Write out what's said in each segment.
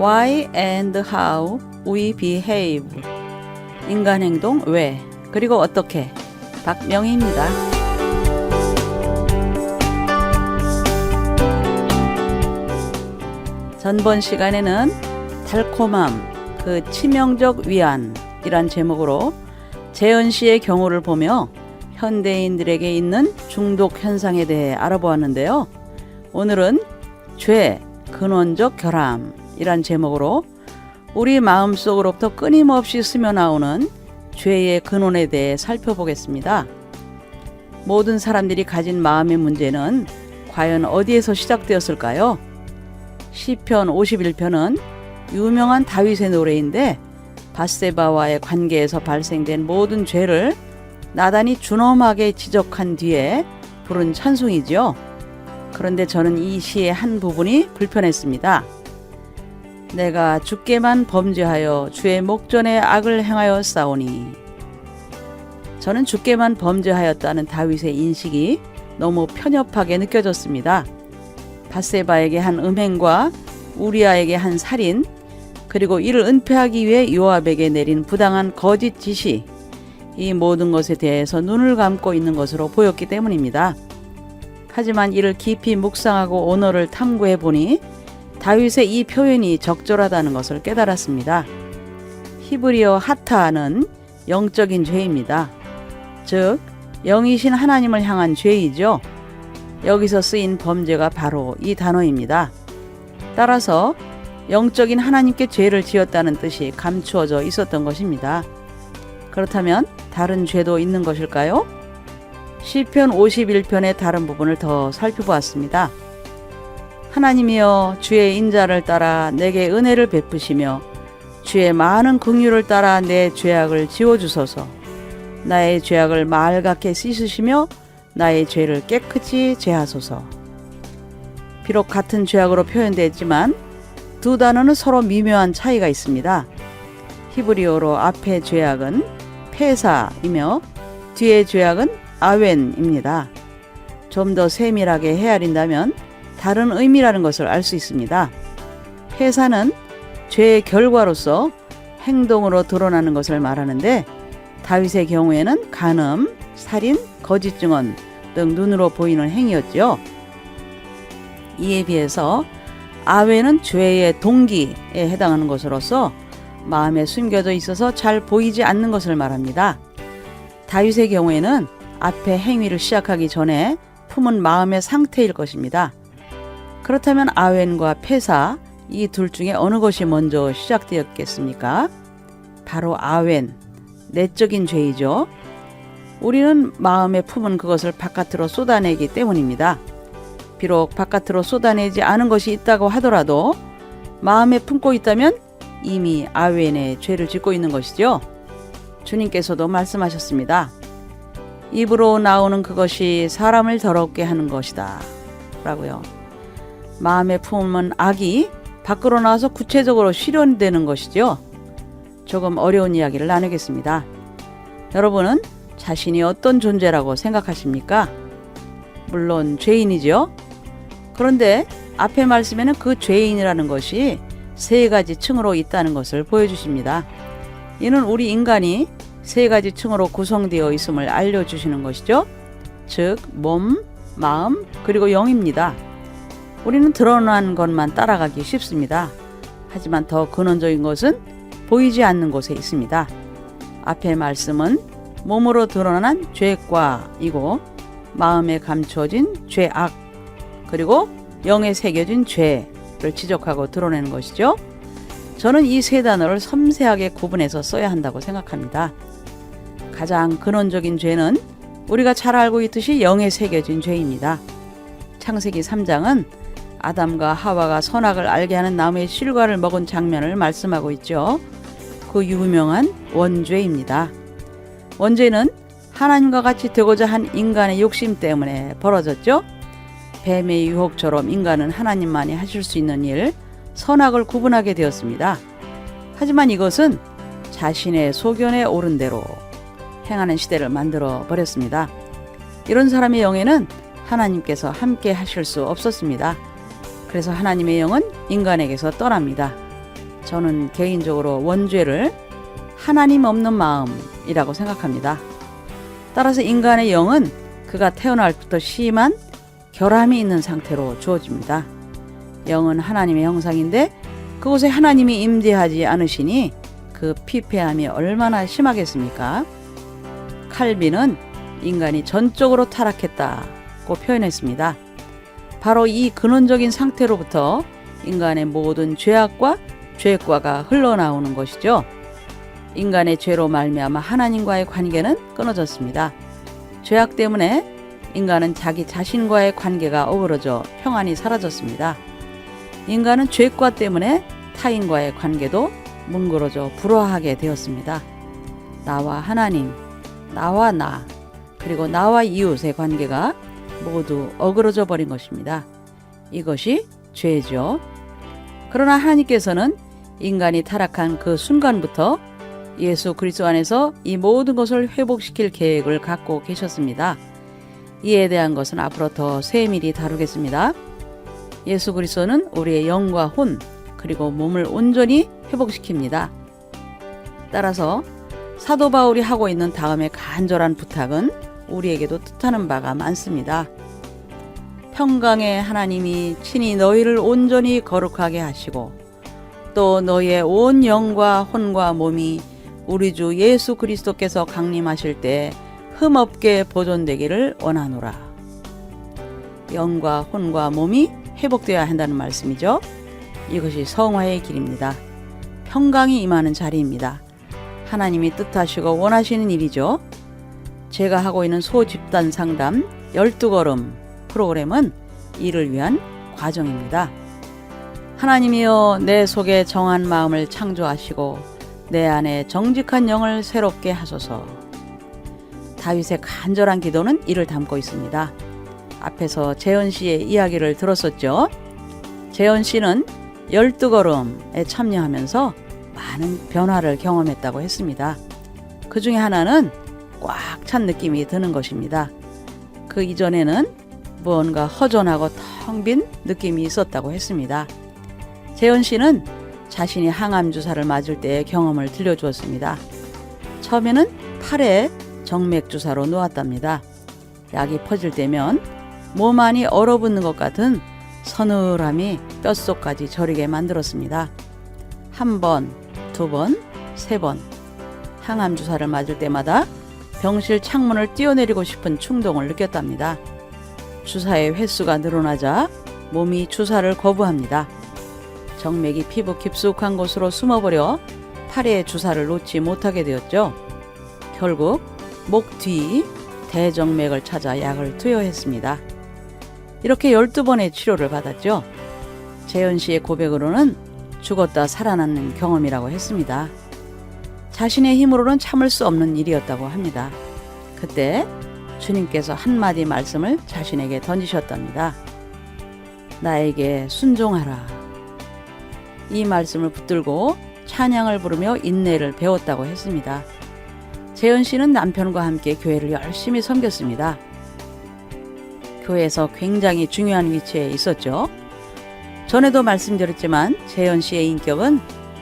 Why and how we behave. 인간 행동 왜 그리고 어떻게. 박명희입니다. 전번 시간에는 달콤함, 그 치명적 위안이란 제목으로 재현 씨의 경우를 보며 현대인들에게 있는 중독 현상에 대해 알아보았는데요. 오늘은 죄, 근원적 결함이란 제목으로 우리 마음속으로부터 끊임없이 스며나오는 죄의 근원에 대해 살펴보겠습니다. 모든 사람들이 가진 마음의 문제는 과연 어디에서 시작되었을까요? 시편 51편은 유명한 다윗의 노래인데 밧세바와의 관계에서 발생된 모든 죄를 나단이 준엄하게 지적한 뒤에 부른 찬송이죠. 그런데 저는 이 시의 한 부분이 불편했습니다. 내가 주께만 범죄하여 주의 목전에 악을 행하여 싸우니. 저는 주께만 범죄하였다는 다윗의 인식이 너무 편협하게 느껴졌습니다. 밧세바에게 한 음행과 우리아에게 한 살인, 그리고 이를 은폐하기 위해 요압에게 내린 부당한 거짓 지시, 이 모든 것에 대해서 눈을 감고 있는 것으로 보였기 때문입니다. 하지만 이를 깊이 묵상하고 언어를 탐구해 보니 다윗의 이 표현이 적절하다는 것을 깨달았습니다. 히브리어 하타는 영적인 죄입니다. 즉, 영이신 하나님을 향한 죄이죠. 여기서 쓰인 범죄가 바로 이 단어입니다. 따라서 영적인 하나님께 죄를 지었다는 뜻이 감추어져 있었던 것입니다. 그렇다면 다른 죄도 있는 것일까요? 시편 51편의 다른 부분을 더 살펴보았습니다. 하나님이여 주의 인자를 따라 내게 은혜를 베푸시며 주의 많은 긍휼을 따라 내 죄악을 지워주소서. 나의 죄악을 말갛게 씻으시며 나의 죄를 깨끗이 제하소서. 비록 같은 죄악으로 표현되었지만 두 단어는 서로 미묘한 차이가 있습니다. 히브리어로 앞의 죄악은 페사이며 뒤의 죄악은 아웬입니다. 좀 더 세밀하게 헤아린다면 다른 의미라는 것을 알 수 있습니다. 페사는 죄의 결과로서 행동으로 드러나는 것을 말하는데 다윗의 경우에는 간음, 살인, 거짓 증언 등 눈으로 보이는 행위였죠. 이에 비해서 아웬은 죄의 동기에 해당하는 것으로서 마음에 숨겨져 있어서 잘 보이지 않는 것을 말합니다. 다윗의 경우에는 앞에 행위를 시작하기 전에 품은 마음의 상태일 것입니다. 그렇다면 아웬과 페사, 이 둘 중에 어느 것이 먼저 시작되었겠습니까? 바로 아웬, 내적인 죄이죠. 우리는 마음에 품은 그것을 바깥으로 쏟아내기 때문입니다. 비록 바깥으로 쏟아내지 않은 것이 있다고 하더라도 마음에 품고 있다면 이미 아웬의 죄를 짓고 있는 것이죠. 주님께서도 말씀하셨습니다. 입으로 나오는 그것이 사람을 더럽게 하는 것이다 라고요. 마음에 품은 악이 밖으로 나와서 구체적으로 실현되는 것이죠. 조금 어려운 이야기를 나누겠습니다. 여러분은 자신이 어떤 존재라고 생각하십니까? 물론 죄인이죠. 그런데 앞의 말씀에는 그 죄인이라는 것이 세 가지 층으로 있다는 것을 보여주십니다. 이는 우리 인간이 세 가지 층으로 구성되어 있음을 알려주시는 것이죠. 즉, 몸, 마음, 그리고 영입니다. 우리는 드러난 것만 따라가기 쉽습니다. 하지만 더 근원적인 것은 보이지 않는 곳에 있습니다. 앞의 말씀은 몸으로 드러난 죄과이고 마음에 감추어진 죄악, 그리고 영에 새겨진 죄를 지적하고 드러내는 것이죠. 저는 이 세 단어를 섬세하게 구분해서 써야 한다고 생각합니다. 가장 근원적인 죄는 우리가 잘 알고 있듯이 영에 새겨진 죄입니다. 창세기 3장은 아담과 하와가 선악을 알게 하는 나무의 실과를 먹은 장면을 말씀하고 있죠. 그 유명한 원죄입니다. 원죄는 하나님과 같이 되고자 한 인간의 욕심 때문에 벌어졌죠. 뱀의 유혹처럼 인간은 하나님만이 하실 수 있는 일, 선악을 구분하게 되었습니다. 하지만 이것은 자신의 소견에 오른 대로 행하는 시대를 만들어 버렸습니다. 이런 사람의 영에는 하나님께서 함께 하실 수 없었습니다. 그래서 하나님의 영은 인간에게서 떠납니다. 저는 개인적으로 원죄를 하나님 없는 마음이라고 생각합니다. 따라서 인간의 영은 그가 태어날 때부터 심한 결함이 있는 상태로 주어집니다. 영은 하나님의 형상인데 그곳에 하나님이 임재하지 않으시니 그 피폐함이 얼마나 심하겠습니까? 칼빈은 인간이 전적으로 타락했다고 표현했습니다. 바로 이 근원적인 상태로부터 인간의 모든 죄악과 죄과가 흘러나오는 것이죠. 인간의 죄로 말미암아 하나님과의 관계는 끊어졌습니다. 죄악 때문에 인간은 자기 자신과의 관계가 어그러져 평안이 사라졌습니다. 인간은 죄과 때문에 타인과의 관계도 뭉그러져 불화하게 되었습니다. 나와 하나님, 나와 나, 그리고 나와 이웃의 관계가 모두 어그러져 버린 것입니다. 이것이 죄죠. 그러나 하나님께서는 인간이 타락한 그 순간부터 예수 그리스도 안에서 이 모든 것을 회복시킬 계획을 갖고 계셨습니다. 이에 대한 것은 앞으로 더 세밀히 다루겠습니다. 예수 그리스도는 우리의 영과 혼 그리고 몸을 온전히 회복시킵니다. 따라서 사도 바울이 하고 있는 다음의 간절한 부탁은 우리에게도 뜻하는 바가 많습니다. 평강의 하나님이 친히 너희를 온전히 거룩하게 하시고 또 너희의 온 영과 혼과 몸이 우리 주 예수 그리스도께서 강림하실 때 흠없게 보존되기를 원하노라. 영과 혼과 몸이 회복되어야 한다는 말씀이죠. 이것이 성화의 길입니다. 평강이 임하는 자리입니다. 하나님이 뜻하시고 원하시는 일이죠. 제가 하고 있는 소집단 상담 12걸음 프로그램은 이를 위한 과정입니다. 하나님이여 내 속에 정한 마음을 창조하시고 내 안에 정직한 영을 새롭게 하소서. 다윗의 간절한 기도는 이를 담고 있습니다. 앞에서 재현 씨의 이야기를 들었었죠. 재현 씨는 12걸음에 참여하면서 많은 변화를 경험했다고 했습니다. 그 중에 하나는 꽉 찬 느낌이 드는 것입니다. 그 이전에는 무언가 허전하고 텅 빈 느낌이 있었다고 했습니다. 재현 씨는 자신이 항암 주사를 맞을 때의 경험을 들려주었습니다. 처음에는 팔에 정맥 주사로 놓았답니다. 약이 퍼질 때면 몸 안이 얼어붙는 것 같은 서늘함이 뼛속까지 저리게 만들었습니다. 한 번, 두 번, 세 번 항암 주사를 맞을 때마다 병실 창문을 뛰어내리고 싶은 충동을 느꼈답니다. 주사의 횟수가 늘어나자 몸이 주사를 거부합니다. 정맥이 피부 깊숙한 곳으로 숨어버려 팔에 주사를 놓지 못하게 되었죠. 결국 목 뒤 대정맥을 찾아 약을 투여했습니다. 이렇게 12번의 치료를 받았죠. 재현 씨의 고백으로는 죽었다 살아나는 경험이라고 했습니다. 자신의 힘으로는 참을 수 없는 일이었다고 합니다. 그때 주님께서 한마디 말씀을 자신에게 던지셨답니다. 나에게 순종하라. 이 말씀을 붙들고 찬양을 부르며 인내를 배웠다고 했습니다. 재현 씨는 남편과 함께 교회를 열심히 섬겼습니다. 교회에서 굉장히 중요한 위치에 있었죠. 전에도 말씀드렸지만 재현 씨의 인격은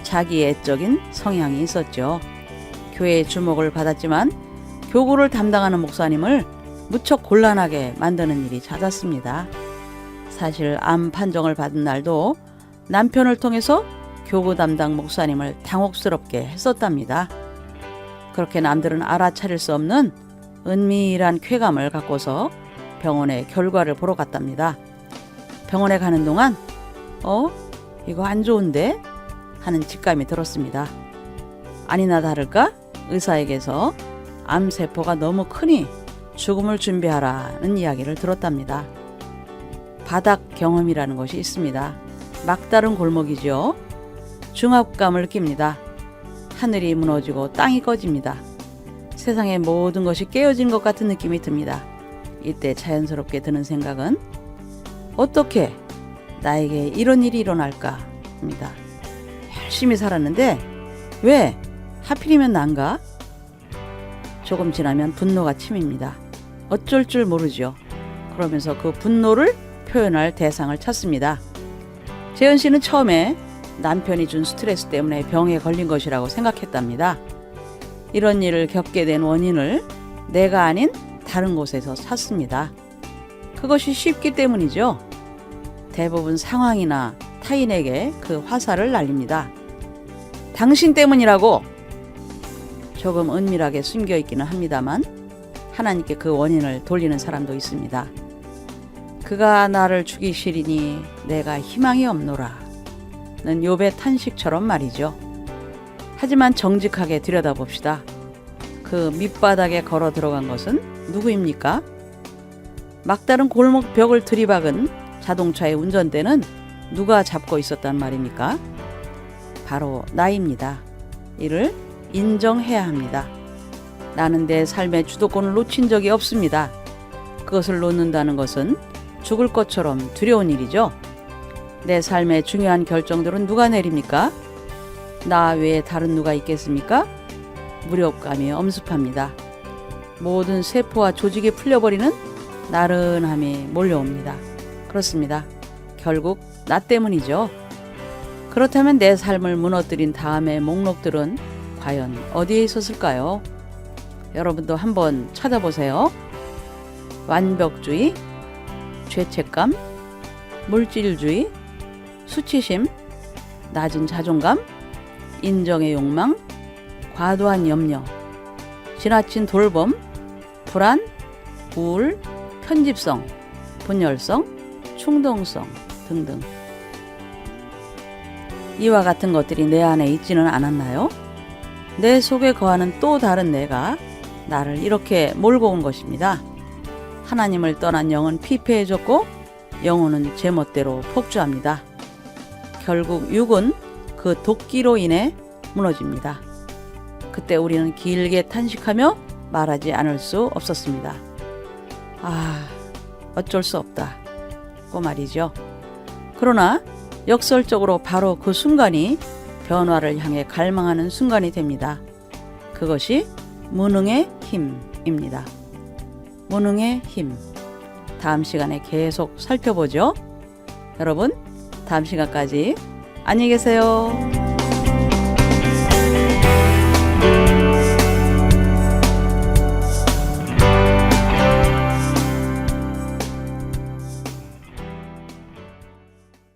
자기애적인 성향이 있었죠. 교회의 주목을 받았지만 교구를 담당하는 목사님을 무척 곤란하게 만드는 일이 잦았습니다. 사실 암 판정을 받은 날도 남편을 통해서 교구 담당 목사님을 당혹스럽게 했었답니다. 그렇게 남들은 알아차릴 수 없는 은밀한 쾌감을 갖고서 병원에 결과를 보러 갔답니다. 병원에 가는 동안 이거 안 좋은데? 하는 직감이 들었습니다. 아니나 다를까 의사에게서 암세포가 너무 크니 죽음을 준비하라는 이야기를 들었답니다. 바닥 경험이라는 것이 있습니다. 막다른 골목이죠. 중압감을 느낍니다. 하늘이 무너지고 땅이 꺼집니다. 세상의 모든 것이 깨어진 것 같은 느낌이 듭니다. 이때 자연스럽게 드는 생각은 어떻게 나에게 이런 일이 일어날까 합니다. 열심히 살았는데 왜 하필이면 난가? 조금 지나면 분노가 침입니다. 어쩔 줄 모르죠. 그러면서 그 분노를 표현할 대상을 찾습니다. 재현 씨는 처음에 남편이 준 스트레스 때문에 병에 걸린 것이라고 생각했답니다. 이런 일을 겪게 된 원인을 내가 아닌 다른 곳에서 찾습니다. 그것이 쉽기 때문이죠. 대부분 상황이나 타인에게 그 화살을 날립니다. 당신 때문이라고. 조금 은밀하게 숨겨 있기는 합니다만 하나님께 그 원인을 돌리는 사람도 있습니다. 그가 나를 죽이시리니 내가 희망이 없노라 는 욥의 탄식처럼 말이죠. 하지만 정직하게 들여다봅시다. 그 밑바닥에 걸어 들어간 것은 누구입니까? 막다른 골목 벽을 들이박은 자동차의 운전대는 누가 잡고 있었단 말입니까? 바로 나입니다. 이를 인정해야 합니다. 나는 내 삶의 주도권을 놓친 적이 없습니다. 그것을 놓는다는 것은 죽을 것처럼 두려운 일이죠. 내 삶의 중요한 결정들은 누가 내립니까? 나 외에 다른 누가 있겠습니까? 무력감이 엄습합니다. 모든 세포와 조직이 풀려버리는 나른함이 몰려옵니다. 그렇습니다. 결국 나 때문이죠. 그렇다면 내 삶을 무너뜨린 다음의 목록들은 과연 어디에 있었을까요? 여러분도 한번 찾아보세요. 완벽주의, 죄책감, 물질주의, 수치심, 낮은 자존감, 인정의 욕망, 과도한 염려, 지나친 돌봄, 불안, 우울, 편집성, 분열성, 충동성 등등. 이와 같은 것들이 내 안에 있지는 않았나요? 내 속에 거하는 또 다른 내가 나를 이렇게 몰고 온 것입니다. 하나님을 떠난 영은 피폐해졌고 영혼은 제멋대로 폭주합니다. 결국 육은 그 도끼로 인해 무너집니다. 그때 우리는 길게 탄식하며 말하지 않을 수 없었습니다. 어쩔 수 없다고 말이죠. 그러나 역설적으로 바로 그 순간이 변화를 향해 갈망하는 순간이 됩니다. 그것이 무능의 힘입니다. 무능의 힘. 다음 시간에 계속 살펴보죠. 여러분, 다음 시간까지 안녕히 계세요.